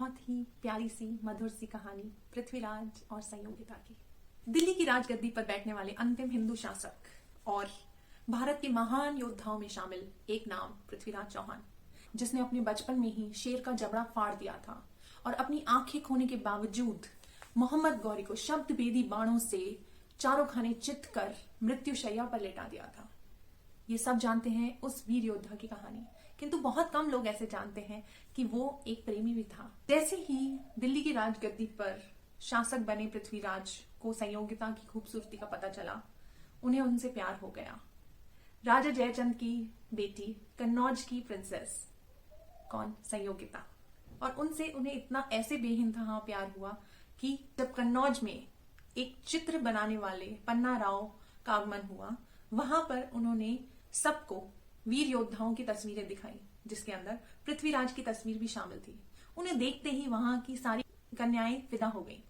बहुत ही प्यारी सी मधुर सी कहानी पृथ्वीराज और संयोगिता की। दिल्ली की राजगद्दी पर बैठने वाले अंतिम हिंदू शासक और भारत के महान योद्धाओं में शामिल एक नाम पृथ्वीराज चौहान, जिसने अपने बचपन में ही शेर का जबड़ा फाड़ दिया था और अपनी आंखें खोने के बावजूद मोहम्मद गौरी को शब्द भेदी बाणों से चारों खाने चित कर मृत्युशैया पर लेटा दिया था। ये सब जानते हैं उस वीर योद्धा की कहानी, किंतु बहुत कम लोग ऐसे जानते हैं कि वो एक प्रेमी भी था। जैसे ही दिल्ली की राजगद्दी पर शासक बने पृथ्वीराज को संयोगिता की खूबसूरती का पता चला, उन्हें उनसे प्यार हो गया। राजा जयचंद की बेटी, कन्नौज की प्रिंसेस कौन, संयोगिता, और उनसे उन्हें इतना ऐसे बेइंतहा प्यार हुआ कि जब कन्नौज में एक चित्र बनाने वाले पन्ना राव का आगमन हुआ, वहां पर उन्होंने सबको वीर योद्धाओं की तस्वीरें दिखाई, जिसके अंदर पृथ्वीराज की तस्वीर भी शामिल थी। उन्हें देखते ही वहां की सारी कन्याएं फिदा हो गईं,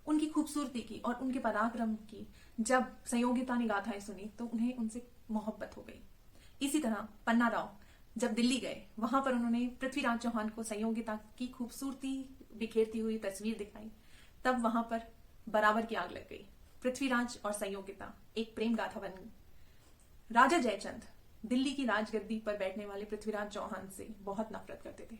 उनकी खूबसूरती की और उनके पराक्रम की। जब संयोगिता ने गाथाएं सुनी तो उन्हें उनसे मोहब्बत हो गई। इसी तरह पन्ना राव जब दिल्ली गए, वहां पर उन्होंने पृथ्वीराज चौहान को संयोगिता की खूबसूरती बिखेरती हुई तस्वीर दिखाई। तब वहां पर बराबर की आग लग गई। पृथ्वीराज और संयोगिता एक प्रेम गाथा बन गई। राजा जयचंद दिल्ली की राजगद्दी पर बैठने वाले पृथ्वीराज चौहान से बहुत नफरत करते थे।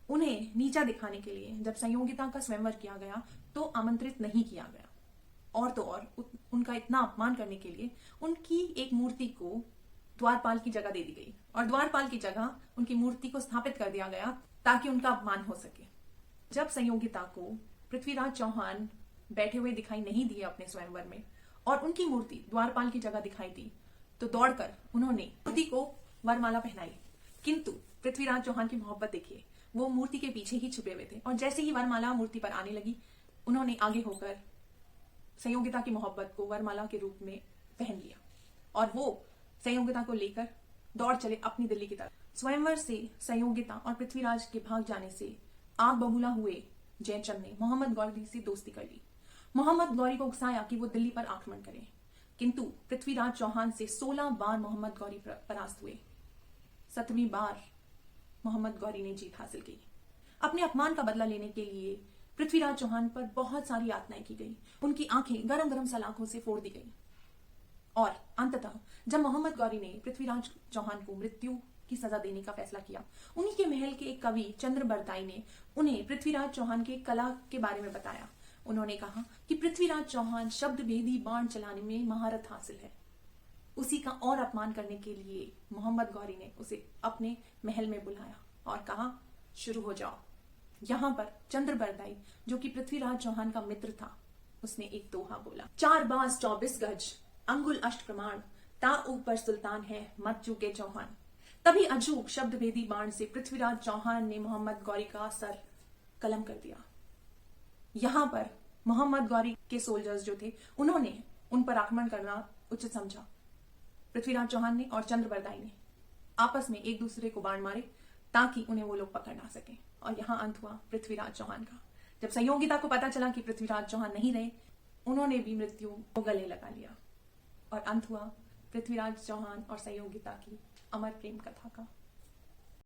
उन्हें नीचा दिखाने के लिए जब संयोगिता का स्वयंवर किया गया तो आमंत्रित नहीं किया गया, और तो और उनका इतना अपमान करने के लिए उनकी एक मूर्ति को द्वारपाल की जगह दे दी गई और द्वारपाल की जगह उनकी मूर्ति को स्थापित कर दिया गया ताकि उनका अपमान हो सके। जब संयोगिता को पृथ्वीराज चौहान बैठे हुए दिखाई नहीं दिए अपने स्वयंवर में और उनकी मूर्ति द्वारपाल की जगह दिखाई दी, तो दौड़कर उन्होंने मूर्ति को वरमाला पहनाई। किंतु पृथ्वीराज चौहान की मोहब्बत देखिए, वो मूर्ति के पीछे ही छुपे हुए थे और जैसे ही वरमाला मूर्ति पर आने लगी, उन्होंने आगे होकर संयोगिता की मोहब्बत को वरमाला के रूप में पहन लिया और वो संयोगिता को लेकर दौड़ चले अपनी दिल्ली की तरफ। स्वयंवर से संयोगिता और पृथ्वीराज के भाग जाने से आग बबूला हुए जयचंद ने मोहम्मद गौरी से दोस्ती कर ली। मोहम्मद गौरी को उकसाया कि वो दिल्ली पर आक्रमण करें, किंतु पृथ्वीराज चौहान से 16 बार मोहम्मद गौरी परास्त हुए। 7वीं बार मोहम्मद गौरी ने जीत हासिल की। अपने अपमान का बदला लेने के लिए पृथ्वीराज चौहान पर बहुत सारी यातनाएं की गई। उनकी आंखें गरम गरम सलाखों से फोड़ दी गई और अंततः जब मोहम्मद गौरी ने पृथ्वीराज चौहान को मृत्यु की सजा देने का फैसला किया, उन्हीं के महल के एक कवि चंद्र बरदाई ने उन्हें पृथ्वीराज चौहान के कला के बारे में बताया। उन्होंने कहा कि पृथ्वीराज चौहान शब्द भेदी बाण चलाने में महारत हासिल है। उसी का और अपमान करने के लिए मोहम्मद गौरी ने उसे अपने महल में बुलाया और कहा, शुरू हो जाओ। यहाँ पर चंद्र बरदाई, जो कि पृथ्वीराज चौहान का मित्र था, उसने एक दोहा बोला, 4 बाज 24 गज, अंगुल अष्ट प्रमाण, ता ऊपर सुल्तान है मत चूके चौहान। तभी अचूक शब्द भेदी बाण से पृथ्वीराज चौहान ने मोहम्मद गौरी का सर कलम कर दिया। यहाँ पर मोहम्मद गौरी के सोल्जर्स जो थे, उन्होंने उन पर आक्रमण करना उचित समझा। पृथ्वीराज चौहान ने और चंद्र बरदाई ने आपस में एक दूसरे को बाण मारे ताकि उन्हें वो लोग पकड़ ना सके, और यहाँ अंत हुआ पृथ्वीराज चौहान का। जब संयोगिता को पता चला कि पृथ्वीराज चौहान नहीं रहे, उन्होंने भी मृत्यु को गले लगा लिया और अंत हुआ पृथ्वीराज चौहान और संयोगिता की अमर प्रेम कथा का।